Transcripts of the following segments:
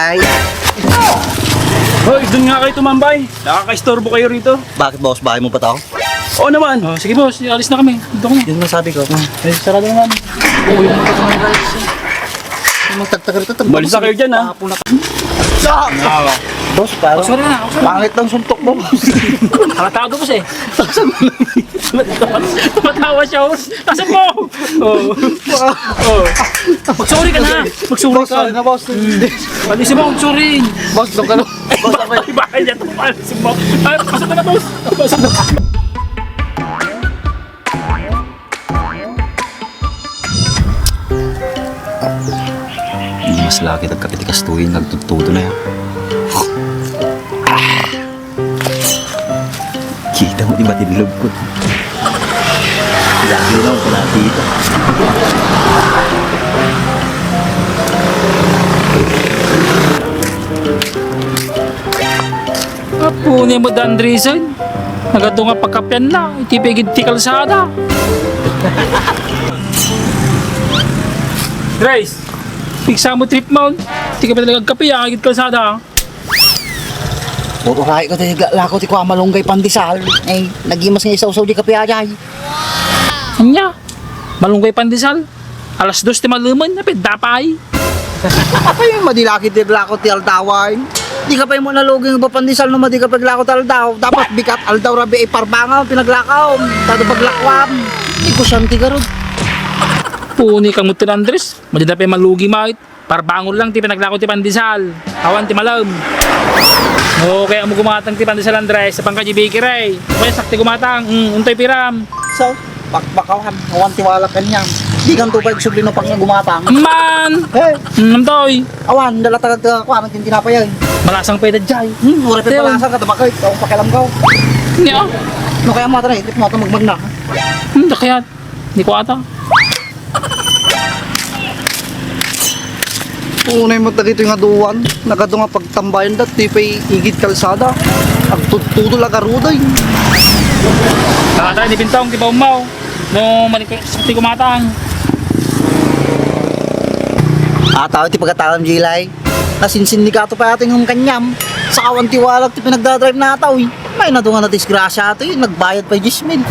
Ay. Hoy, dun nga kayo tumambay. Nakaka-istorbo kayo rito. Bakit boss? Bahay mo pa tao? Oo naman. Oh, sige boss, alis na kami. Dito ko na. Yun ang sabi ko. Eh, sarado naman. Oo, yung mga mga guys. Yung magtagtag rito. Balis na kayo dyan, ha? Boss, parang Sorry na, pangit ng suntok mo. nakatago boss eh. Tumatawa siya, boss. Tasan mo? Oo. Mag-sorry ka na. Mag-sorry Boss, ka. sorry na boss. Palisin mo, mag-sorry. Boss, doon ka na. Boss, okay. Bakit niya ito? Palisin mo. Ay, pasok na, boss. Pasok na. Mas laki nagkapitikas tuwing nagtututo na yan. Kita mo di ba tinilog ko? Lagi na ako dito. Punin mo, Dandrison. Nagado nga pagkapyan na. Itipigid ti kalsada. Grace, pigsa mo trip mo. Di ka pa talaga kape, agad kalsada. Puro kain ko tayo lako ti kwa malunggay pandesal. Eh, nagimas nga isaw-saw di kape ajay. Anya, malunggay pandesal. Alas 2 ti maluman, napid dapay. Apa yung madilaki ti lako ti altaway? Di ka pa yung naluging ba pandesal no madi ka paglako ti aldaw. Dapat bikat aldaw rabi iparbangaw pinaglakaw. Tado paglakwam. Di ko santi garod. Puni kang mutin Andres, madidapay malugi mait. Parbangon lang ti pinaglako ti pandesal. Awan ti malam. O kaya mo gumatang ti pandesal Andres sa pangkajibiki ray. O kaya sakti gumatang, untay piram. So, bakbakawan, awan tiwala kanyang. Di kang tupay subli no pang gumatang. Man! Hey, Namtoy! awan, dala talaga ko aman tin tinapay. Malasang pwede jay. Wala pa Teo. palasan ka tabakay, taong pakialam ka. Niya. No kaya mo tanay, mo ito magmagna. Kaya, di ko ata. Unay mo dagito yung aduan, nagado nga pagtambayan dat, di pa'y igit kalsada. Agtutudo lang karuday. Kakatay, di bintong, di ba umaw. No, sakti gumatang. Tao ti pagkatalam Jilay. Nasinsin ni Kato pa ating kanyam. Sa kawan tiwalag ti pinagdadrive na ataw. May nadungan na disgrasya ato nagbayad pa 10,000.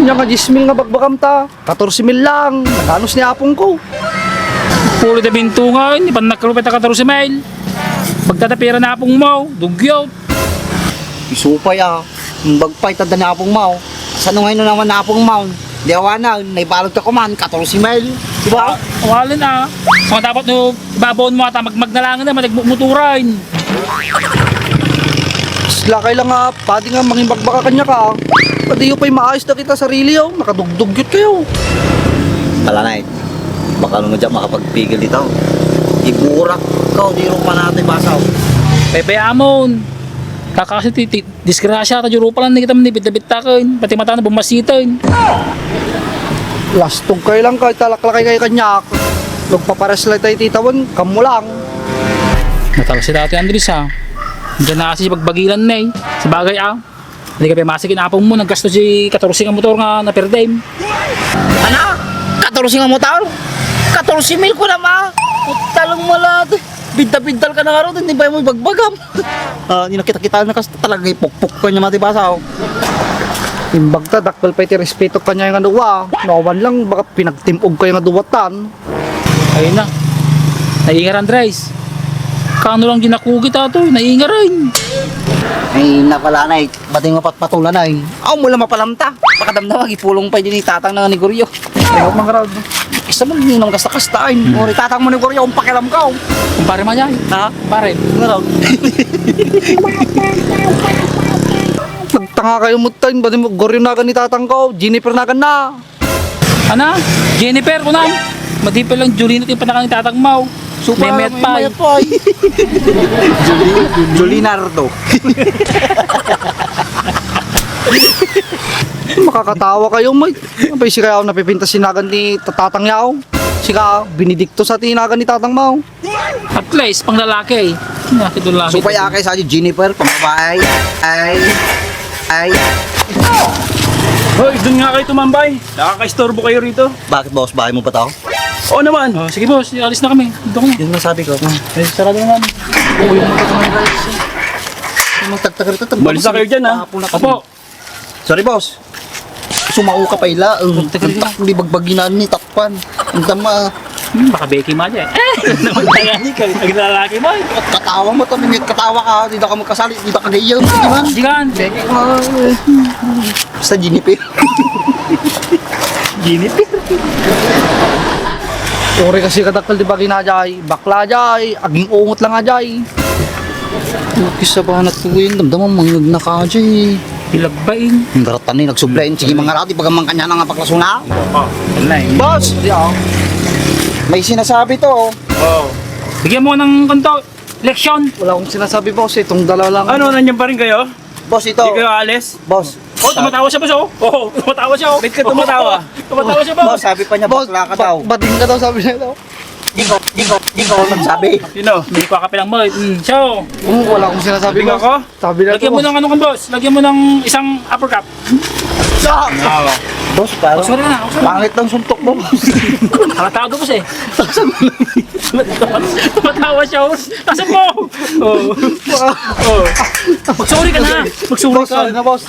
Nya nga 10,000 nga bagbakam ta. 14,000 lang. Naganos ni apong ko. Puro na bintungan, di pa nakalupit na kataro si Mail. Pagtatapira na apong umaw, dugyot. Isupay Bagpay tada ni apong mau. Sa nung ngayon naman na apong mau. Di awana, naibalog ka kuman, 14,000. Diba? Wala na. So dapat no, ibabawon mo ata, magnalangan na, magmuturan. Lakay lang nga, pati nga mangibagbaka kanya ka. Pati yung pa'y maayos na kita sarili nakadugdugyot kayo. Palanay, baka nung dyan makapagpigil dito. Iburak ka, di rin pa natin basaw. Pepe Amon. Kakasi disgrasya ka juro pa lang kita manibit-bitakin. Pati mata na bumasitin. Lastong kayo lang kahit talaklakay kayo kanyak. Nagpapares lang tayo titawan, kamo lang. Natalo si Dati Andres ha. Diyan na kasi si pagbagilan na Sa bagay hindi ka pa masikin apong mo. Naggasto si 14 ang motor nga na per dime. Ano? 14 nga mo tao? 14,000 ko na ma. Talong malad. Bidal-bidal ka na nga rin, hindi ba mo bagbagam? Hindi nakita-kita na kasi talaga ipukpuk ko niya matibasaw. Imbag ta, dakbal pa iti respeto ka niya yung aduwa. Nawan lang, baka pinagtimog kayo nga duwatan. Ayun na. Naingar Andres. Kano lang ginakugit ato, naingar rin. Ay, napala na bating mapatpatulan na mula mapalamta. Pakadamdamag, ipulong pa din itatang na ni Goryo. Ayaw mga raw. Isa mo, ninong kasta-kastain. O, itatang mo ni Goryo, kung pakialam ka. Kumpare man yan. Ha? Kumpare. Nga raw. Nagtanga kayo mutain, ba't mo Goryo na gan itatang ka? Jennifer na gan na. Ana? Jennifer, kunam. Matipil lang, Julina yung panakang itatang mau. Super, may may pay. Julinardo. Makakatawa kayo, mate. Abay, si kayo napipinta sinagan ni Tatang Yao. Si ka, binidikto sa tinagan ni Tatang Mao. At least, pang lalaki. Nakit doon lang. So, kaya kay sa Jennifer, pambabae. Ay. Hoy, dun nga kayo tumambay. Nakaka-istorbo kayo rito. Bakit boss, bahay mo pa tao? Oo naman. Oh, sige boss, alis na kami. Dito ko na. Yun ang sabi ko. Eh, sarado naman. Oo, yung mga kasama guys. Yung magtagtag rito. Balis na kayo dyan, ha? Opo. Sorry, boss. Sumao ka pa ila. Tagal na. Hindi bagbaginan ni takpan. Ang dama. Baka Becky ma dyan. Naman kaya ni ka. Naglalaki mo. Katawa mo to. Katawa ka. Hindi ka magkasali. Hindi ka kagayam. Hindi man. Sigan. Basta ginipin. Ginipit. Ore kasi kadakal di ba ginajay. Bakla jay. Aging ungot lang ajay. Kisa ba natuwin. Damdaman mangag na ka jay. Pilagbain. Ang garatan ni nagsublain. Sige mga rati. Pagaman kanya na nga paklasuna. Oo. Wala eh. Boss! May sinasabi to. Oo. Bigyan mo ng kanto. Leksyon. Wala akong sinasabi, boss. Itong dalawa lang. Ano, nandiyan pa rin kayo? Boss, ito. Hindi kayo alis? Boss. Oh, tumatawa siya boss oh. Oo, tumatawa siya oh. Ba't ka tumatawa? Tumatawa siya Boss, boss. sabi pa niya, bakla ka daw. Bating ka daw, sabi niya daw. Di ko nagsabi. Sino? Hindi ko kapilang mo. Siya oh. Wala akong sinasabi, Sabi boss. ako? Sabi na Lagyan mo ng ano kan boss. Lagyan mo ng isang uppercut. Boss, parang Sorry na. Sorry. pangit ng suntok mo, boss. Halatado boss eh. Tumatawa siya oh. Tasan mo. Oh. Oh. Mag-sorry ka na. Mag-sorry Boss, ka. sorry na, boss.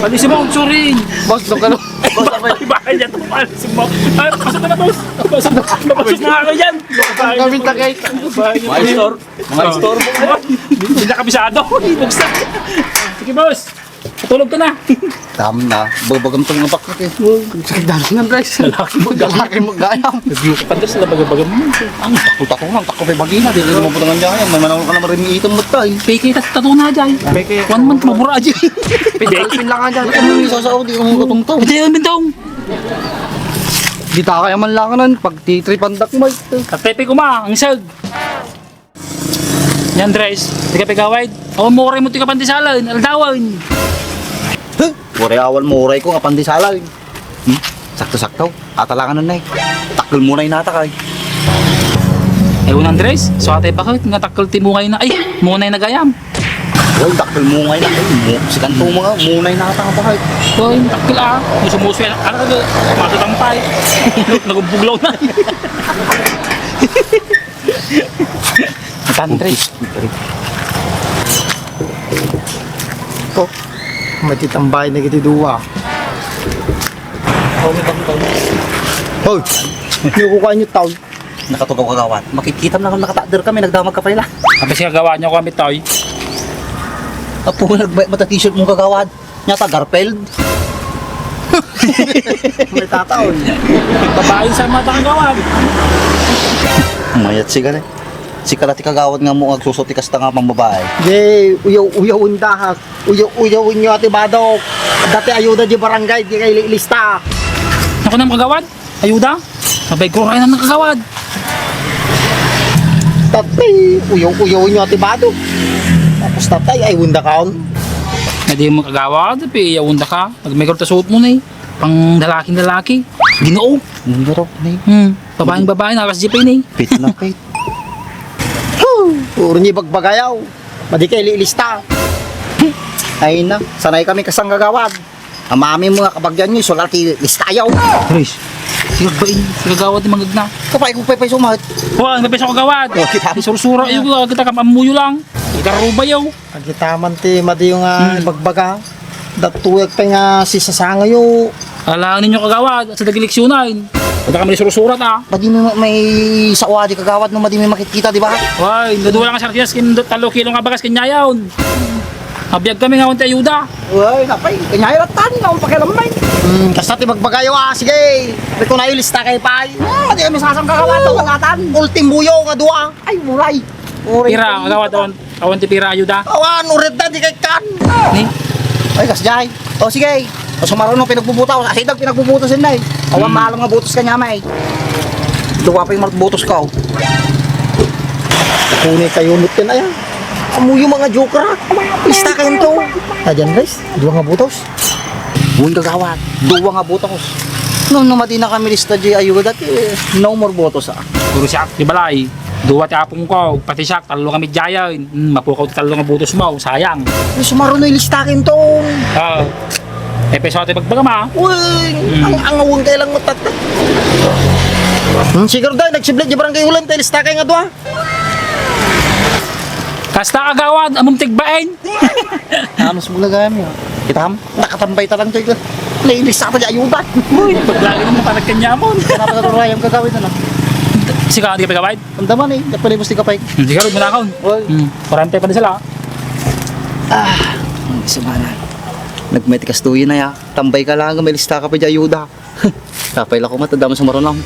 Alisin mo mag-sorry. Boss, doon ka na. Boss, Bakit yan? Alisin mo. Ay, pasok na na boss. Pasok na. Pasok na ako dyan. kami tagay. Mga store? Mga store mo? Hindi na kabisado. Buksan. Sige boss. Patulog ka na. Tama na. Bagam itong mga bakit eh. Sakit dalo ng guys. Lalaki mo gayam. Pandas na bagabagam mo. Ang takot lang. Takot may bagina. Di rin mo putangan dyan. May manang ka naman rin iitong mo tayo. Peke ka tato na dyan. Peke. 1 month mabura dyan. Pwede. Kalpin lang ka dyan. Ano yung isa sa Di ka mong katungtaw. Pwede yung bintong. Di ta kaya man lang nun. Pag titripandak mo. Katepe ko ma. Ang sag. Yan Andres. Di ka pigawid. Awan mo rin mo tika pandisalan. Aldawan. Pure awal mo uray ko kapandi salay. Sakto-sakto. Atalangan na eh. Takil muna yung natakay. Ewan Andres. So ate bakit? Nga takal ti mo ngayon na. Ay, muna yung nagayam. Uy, takil mo ngayon na. Sikanto mga muna yung natakay. Hoy, takil ah. Musumuso yan. Ano ka? Matatampay. Nagumbuglaw na. Andres. Ko, matitambay na kita duwa. Hoy, hindi ko kanya taon. Nakatugaw kagawat. Makikita mo na nakatader kami. Nagdamag ka pa nila. Sabi siya gawa niyo kami toy. Apo, nagbata t-shirt mo kagawad. Nyata Garfield. May tataon. Babae sa mata kang gawa. Mayat sigal eh. Si kalati kagawad nga mo agsusuti kasta nga pang babae. Jay, uyaw-uyawin dahak. Uyaw-uyawin nyo ati badok. Dati ayuda di barangay, di kayo lista. Ako na magagawad. Ayuda. Sabay ko kayo na nakagawad. Tatay, uyaw-uyawin nyo ati badok. Tapos tatay, ay wunda kaon. Hindi mo kagawad. Piyawunda ka. Nagmigro ta suot mo na eh. Pang dalaking-dalaki. Ginoo. Hindi raw. Babaeng-babae. Nakas-jipay na eh. Pit na pit. Puro niya bagbagayaw. Madi kayo lilista. Ay na, sanay kami kasang gagawad. Ang mami mo nga kabagyan nyo, sulati listayaw. Chris. Sige ba eh. Sige gawad yung magagna. Kapay kung pay sumat. Wah, ang beso ko gawad. Oh, kita. Sursura yung kita kamamuyo lang. Ikaruba yaw. Agitaman ti, madi yung bagbaga. Datuyag pa nga si sasangayo. Alangan ninyo kagawad. Sa dagiliksyonan. Punta kami surusurat ah. Padi mo may sawa di kagawad no madi may makikita di ba? Why, nadula nga sardinas kin 3 kilo nga bagas kinyayaw. Abiyag kami nga unti ayuda. Uy, napay, kanyay ratan, naon pakilamay. Kasta ti bagbagayo sige. May kung na lista kay pay. Madi kami sasang gagawad to kagatan. Ultimuyo nga duwa. Ay, muray. Pira, kagawad awan ti pira ayuda. Awan, ured na di kay kan. Ni. Ay kasjay. O sige. O sumaron pinagbubuta. Asidag pinagbubutas din na eh. Awan mahal nga butos kanya may. Duwa pa yung butos ka. Kuni kayo nut ka na yan. Amuyo mga joker. Lista kayo to. Tadyan guys, dua nga butos. Buwan kagawad. Duwa nga butos. No madi na kami lista di ayuda dati. No more butos ah. Puro siya di balay. Duwa ti apong ko, pati siya talo nga midyayan. Mapukaw ti talo nga butos mo, sayang. Ay, sumaron na lista kayo to. Ah. Episode pagbagama. Uy, ang awang kailang matat. Siguro dahil nagsiblit di barangay ulan tayo lista kay nga doa. Kasta kagawad, among tigbain. Ano sa mga gayam yun? Kita ham, nakatambay talang tayo. Nailista tayo ayuda. Uy, paglagi mo panagkanyamon. Kenapa ka turayam kagawin na? Sika, di ka pagkabait? Andaman eh, dapat mo stika pa eh. Hindi ka rin manakaon. Oy. Parante pa din sila. Sumana. Nagmetikas tuyo na ya. Tambay ka lang, may lista ka pa di ayuda. Kapay lang ko matanda mo sa marunong.